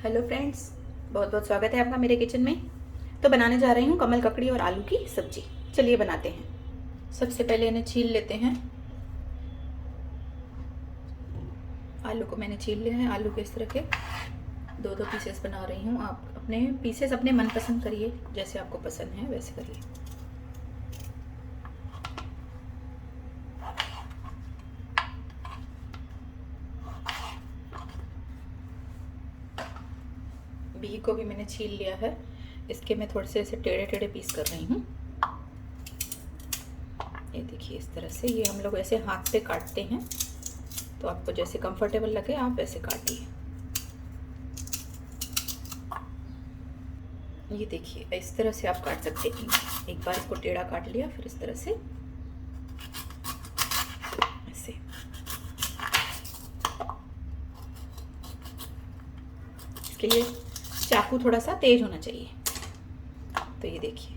Hello friends, बहुत बहुत स्वागत है आपका मेरे किचन में। तो बनाने जा रही हूँ कमल ककड़ी और आलू की सब्जी। चलिए बनाते हैं। सबसे पहले इन्हें छील लेते हैं। आलू को मैंने छील लिया है। आलू को इस तरह के दो दो पीसेस बना रही हूँ। आप अपने पीसेस अपने मनपसंद करिए, जैसे आपको पसंद है वैसे करिए। बी को भी मैंने छील लिया है। इसके मैं थोड़े से ऐसे टेढ़े टेढ़े पीस कर रही हूँ। ये देखिए, इस तरह से ये हम लोग ऐसे हाथ से काटते हैं, तो आपको जैसे कंफर्टेबल लगे आप वैसे काटिए। ये देखिए, इस तरह से आप काट सकते हैं। एक बार इसको टेढ़ा काट लिया, फिर इस तरह से ऐसे। इसके लिए चाकू थोड़ा सा तेज होना चाहिए। तो ये देखिए,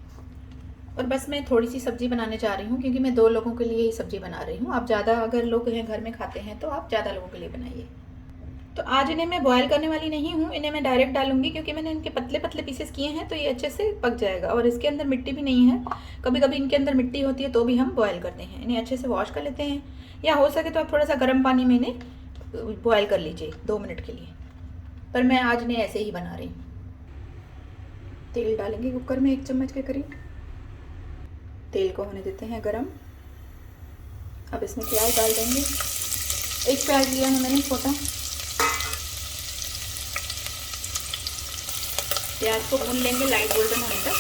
और बस मैं थोड़ी सी सब्जी बनाने जा रही हूँ, क्योंकि मैं 2 लोगों के लिए ही सब्जी बना रही हूँ। आप ज़्यादा अगर लोग हैं घर में खाते हैं तो आप ज़्यादा लोगों के लिए बनाइए। तो आज इन्हें मैं बॉयल करने वाली नहीं हूँ, इन्हें मैं डायरेक्ट डालूंगी, क्योंकि मैंने इनके पतले पतले पीसेस किए हैं तो ये अच्छे से पक जाएगा। और इसके अंदर मिट्टी भी नहीं है। कभी कभी इनके अंदर मिट्टी होती है तो भी हम बॉयल करते हैं। इन्हें अच्छे से वॉश कर लेते हैं, या हो सके तो आप थोड़ा सा गर्म पानी में इन्हें बॉयल कर लीजिए 2 मिनट के लिए। पर मैं आज इन्हें ऐसे ही बना रही हूँ। तेल डालेंगे कुकर में 1 चम्मच के करीब। तेल को होने देते हैं गरम। अब इसमें प्याज डाल देंगे। 1 प्याज लिया है मैंने छोटा। प्याज को भून लेंगे लाइट गोल्डन होने तक।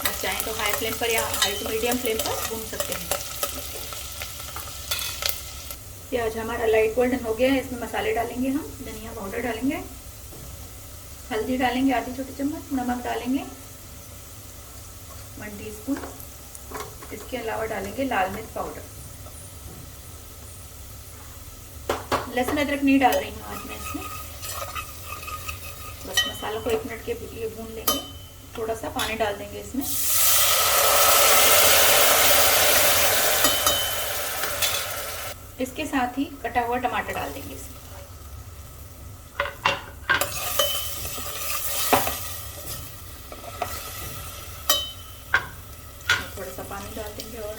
आप चाहें तो हाई फ्लेम पर या हाई टू मीडियम फ्लेम पर भून सकते हैं। प्याज हमारा लाइट गोल्डन हो गया है। इसमें मसाले डालेंगे हम। धनिया पाउडर डालेंगे, हल्दी डालेंगे आधी छोटी चम्मच, नमक डालेंगे 1 टीस्पून। इसके अलावा डालेंगे लाल मिर्च पाउडर। लहसुन अदरक नहीं डाल रही हूँ आज मैं इसमें। बस मसालों को 1 मिनट के लिए भून लेंगे। थोड़ा सा पानी डाल देंगे इसमें। इसके साथ ही कटा हुआ टमाटर डाल देंगे इसमें। थोड़ा सा पानी डाल देंगे। और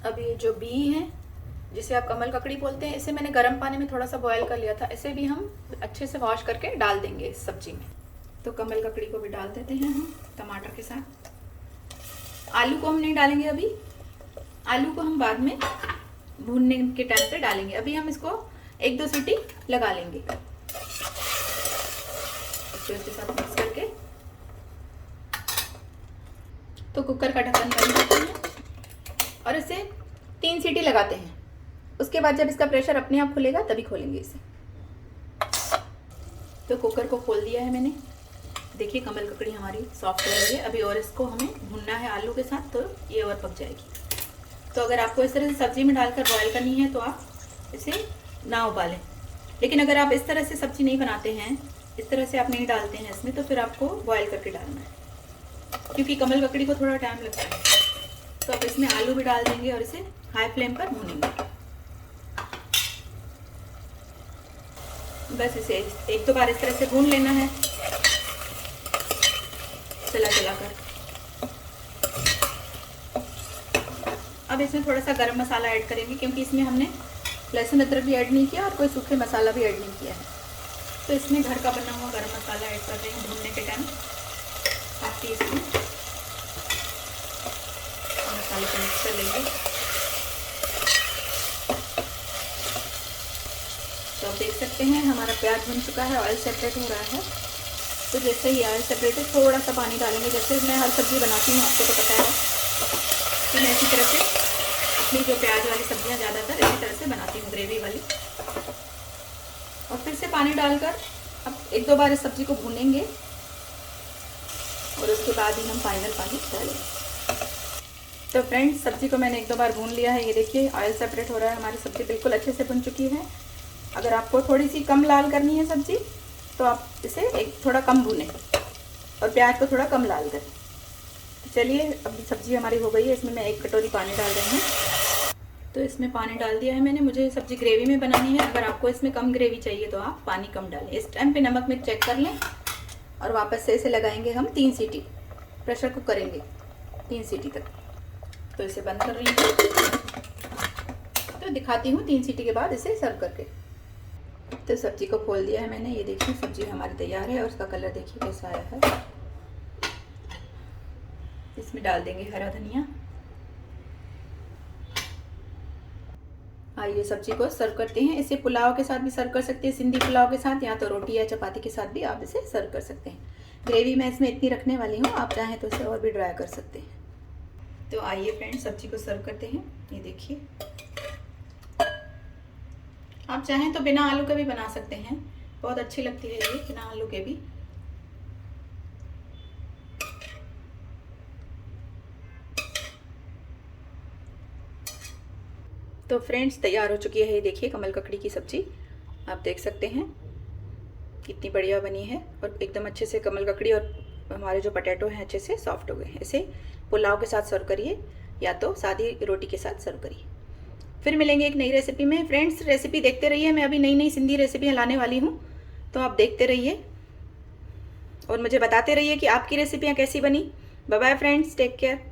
अब ये जो बी है, जिसे आप कमल ककड़ी बोलते हैं, इसे मैंने गर्म पानी में थोड़ा सा बॉयल कर लिया था। इसे भी हम अच्छे से वॉश करके डाल देंगे इस सब्जी में। तो कमल ककड़ी को भी डाल देते हैं हम टमाटर के साथ। आलू को हम नहीं डालेंगे अभी। आलू को हम बाद में भूनने के टाइम पे डालेंगे। अभी हम इसको 1-2 सीटी लगा लेंगे। इसको इसके साथ मिक्स करके तो कुकर का ढक्कन बंद करते हैं और इसे 3 सीटी लगाते हैं। उसके बाद जब इसका प्रेशर अपने आप खुलेगा तभी खोलेंगे इसे। तो कुकर को खोल दिया है मैंने। देखिए, कमल ककड़ी हमारी सॉफ्ट हो रही है। अभी और इसको हमें भूनना है आलू के साथ, तो ये और पक जाएगी। तो अगर आपको इस तरह से सब्जी में डालकर बॉयल करनी है तो आप इसे ना उबालें। लेकिन अगर आप इस तरह से सब्जी नहीं बनाते हैं, इस तरह से आप नहीं डालते हैं इसमें, तो फिर आपको बॉयल करके डालना है, क्योंकि कमल ककड़ी को थोड़ा टाइम लगता है। तो अब इसमें आलू भी डाल देंगे और इसे हाई फ्लेम पर भूनेंगे। बस इसे 1-2 बार इस तरह से भून लेना है, चला चला कर। अब इसमें थोड़ा सा गरम मसाला ऐड करेंगे, क्योंकि इसमें हमने लहसुन अदरक भी ऐड नहीं किया और कोई सूखे मसाला भी ऐड नहीं किया है। तो इसमें घर का बना हुआ गरम मसाला ऐड कर रहे हैं भूनने के टाइम। 1/2 टीस्पून। मसाले को मिक्स कर लेंगे। तो आप देख सकते हैं हमारा प्याज भुन चुका है, ऑयल सेपरेट हो रहा है। तो जैसे ही ऑयल सेपरेट है, थोड़ा सा पानी डालेंगे। जैसे मैं हर सब्जी बनाती हूँ, आपको तो पता है कि मैं इसी तरह से अपनी जो प्याज वाली सब्जियाँ ज़्यादातर इसी तरह से बनाती हूँ, ग्रेवी वाली। और फिर से पानी डालकर अब 1-2 बार इस सब्जी को भूनेंगे और उसके बाद ही हम फाइनल पानी डालेंगे। तो फ्रेंड्स, सब्जी को मैंने 1-2 बार भून लिया है। ये देखिए, ऑयल सेपरेट हो रहा है। हमारी सब्जी बिल्कुल अच्छे से भुन चुकी है। अगर आपको थोड़ी सी कम लाल करनी है सब्जी, तो आप इसे थोड़ा कम भूनें और प्याज को थोड़ा कम लाल करें। चलिए, अब सब्जी हमारी हो गई है। इसमें मैं 1 कटोरी पानी डाल रही हूँ। तो इसमें पानी डाल दिया है मैंने। मुझे सब्ज़ी ग्रेवी में बनानी है। अगर आपको इसमें कम ग्रेवी चाहिए तो आप पानी कम डालें। इस टाइम पे नमक मिर्च चेक कर लें और वापस से इसे लगाएंगे हम 3 सीटी। प्रेशर कुक करेंगे 3 सीटी तक। तो इसे बंद कर रही हूँ। तो दिखाती हूँ 3 सीटी के बाद इसे सर्व करके। तो सब्ज़ी को खोल दिया है मैंने। ये देखिए सब्ज़ी हमारी तैयार है और उसका कलर देखिए कैसा आया है। इसमें डाल देंगे हरा धनिया। आइए सब्जी को सर्व करते हैं। इसे पुलाव के साथ भी सर्व कर सकते हैं, सिंधी पुलाव के साथ, या तो रोटी या चपाती के साथ भी आप इसे सर्व कर सकते हैं। ग्रेवी मैं इसमें इतनी रखने वाली हूँ, आप चाहें तो इसे और भी ड्राई कर सकते हैं। तो आइए फ्रेंड्स सब्जी को सर्व करते हैं। ये देखिए, आप चाहें तो बिना आलू के भी बना सकते हैं, बहुत अच्छी लगती है ये बिना आलू के भी। तो फ्रेंड्स तैयार हो चुकी है। ये देखिए कमल ककड़ी की सब्जी, आप देख सकते हैं कितनी बढ़िया बनी है और एकदम अच्छे से कमल ककड़ी और हमारे जो पटेटो हैं अच्छे से सॉफ्ट हो गए हैं। इसे पुलाव के साथ सर्व करिए या तो सादी रोटी के साथ सर्व करिए। फिर मिलेंगे एक नई रेसिपी में। फ्रेंड्स रेसिपी देखते रहिए, मैं अभी नई नई सिंधी रेसिपियाँ लाने वाली हूँ, तो आप देखते रहिए और मुझे बताते रहिए कि आपकी रेसिपियाँ कैसी बनी। Bye bye friends, take care.